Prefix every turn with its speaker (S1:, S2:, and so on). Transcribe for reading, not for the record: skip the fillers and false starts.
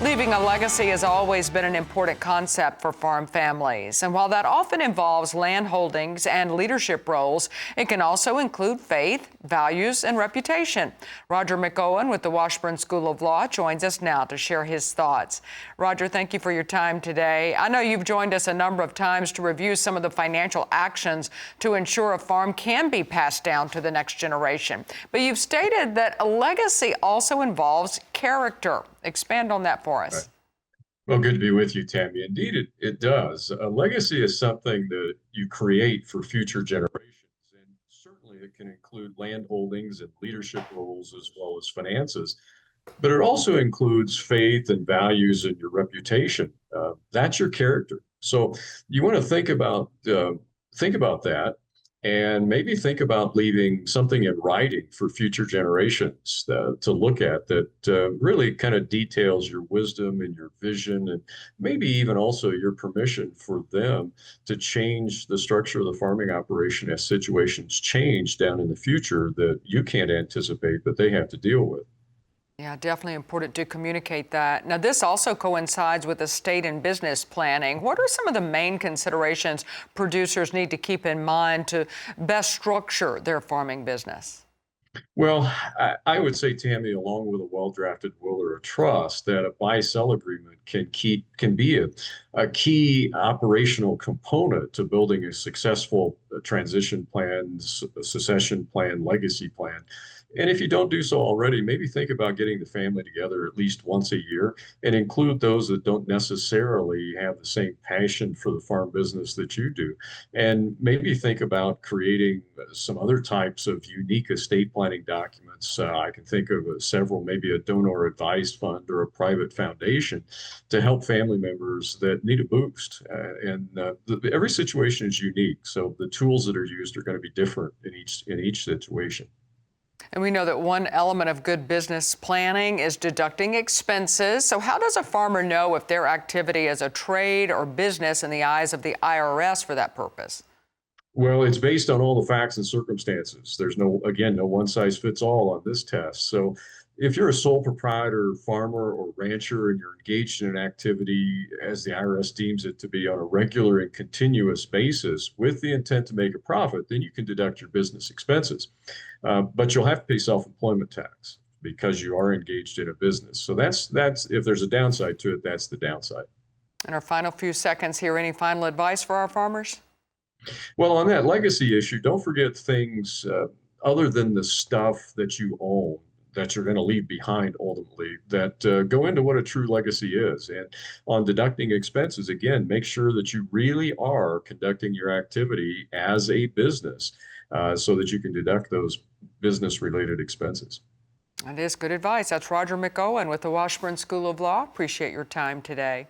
S1: Leaving a legacy has always been an important concept for farm families. And while that often involves land holdings and leadership roles, it can also include faith, values, and reputation. Roger McEowen with the Washburn School of Law joins us now to share his thoughts. Roger, thank you for your time today. I know you've joined us a number of times to review some of the financial actions to ensure a farm can be passed down to the next generation. But you've stated that a legacy also involves character. Expand on that for us.
S2: Well, good to be with you, Tammi. Indeed, it does. A legacy is something that you create for future generations. And certainly it can include land holdings and leadership roles as well as finances. But it also includes faith and values and your reputation. That's your character. So you want to think about that, and maybe think about leaving something in writing for future generations to look at that really kind of details your wisdom and your vision, and maybe even also your permission for them to change the structure of the farming operation as situations change down in the future that you can't anticipate, but they have to deal with.
S1: Yeah, definitely important to communicate that. Now, this also coincides with estate and business planning. What are some of the main considerations producers need to keep in mind to best structure their farming business?
S2: Well, I would say, Tammi, along with a well-drafted will or a trust, that a buy-sell agreement can be a key operational component to building a successful transition plan, succession plan, legacy plan. And if you don't do so already, maybe think about getting the family together at least once a year and include those that don't necessarily have the same passion for the farm business that you do. And maybe think about creating some other types of unique estate planning documents. I can think of several, maybe a donor advised fund or a private foundation to help family members that need a boost. Every situation is unique, so the tools that are used are going to be different in each situation.
S1: And we know that one element of good business planning is deducting expenses. So how does a farmer know if their activity is a trade or business in the eyes of the IRS for that purpose?
S2: Well, it's based on all the facts and circumstances. There's no one size fits all on this test. So if you're a sole proprietor, farmer, or rancher, and you're engaged in an activity as the IRS deems it to be on a regular and continuous basis with the intent to make a profit, then you can deduct your business expenses. But you'll have to pay self-employment tax because you are engaged in a business. So that's if there's a downside to it, that's the downside.
S1: In our final few seconds here, any final advice for our farmers?
S2: Well, on that legacy issue, don't forget things other than the stuff that you own that you're going to leave behind ultimately that go into what a true legacy is. And on deducting expenses, again, make sure that you really are conducting your activity as a business so that you can deduct those business-related expenses.
S1: That is good advice. That's Roger McEowen with the Washburn School of Law. Appreciate your time today.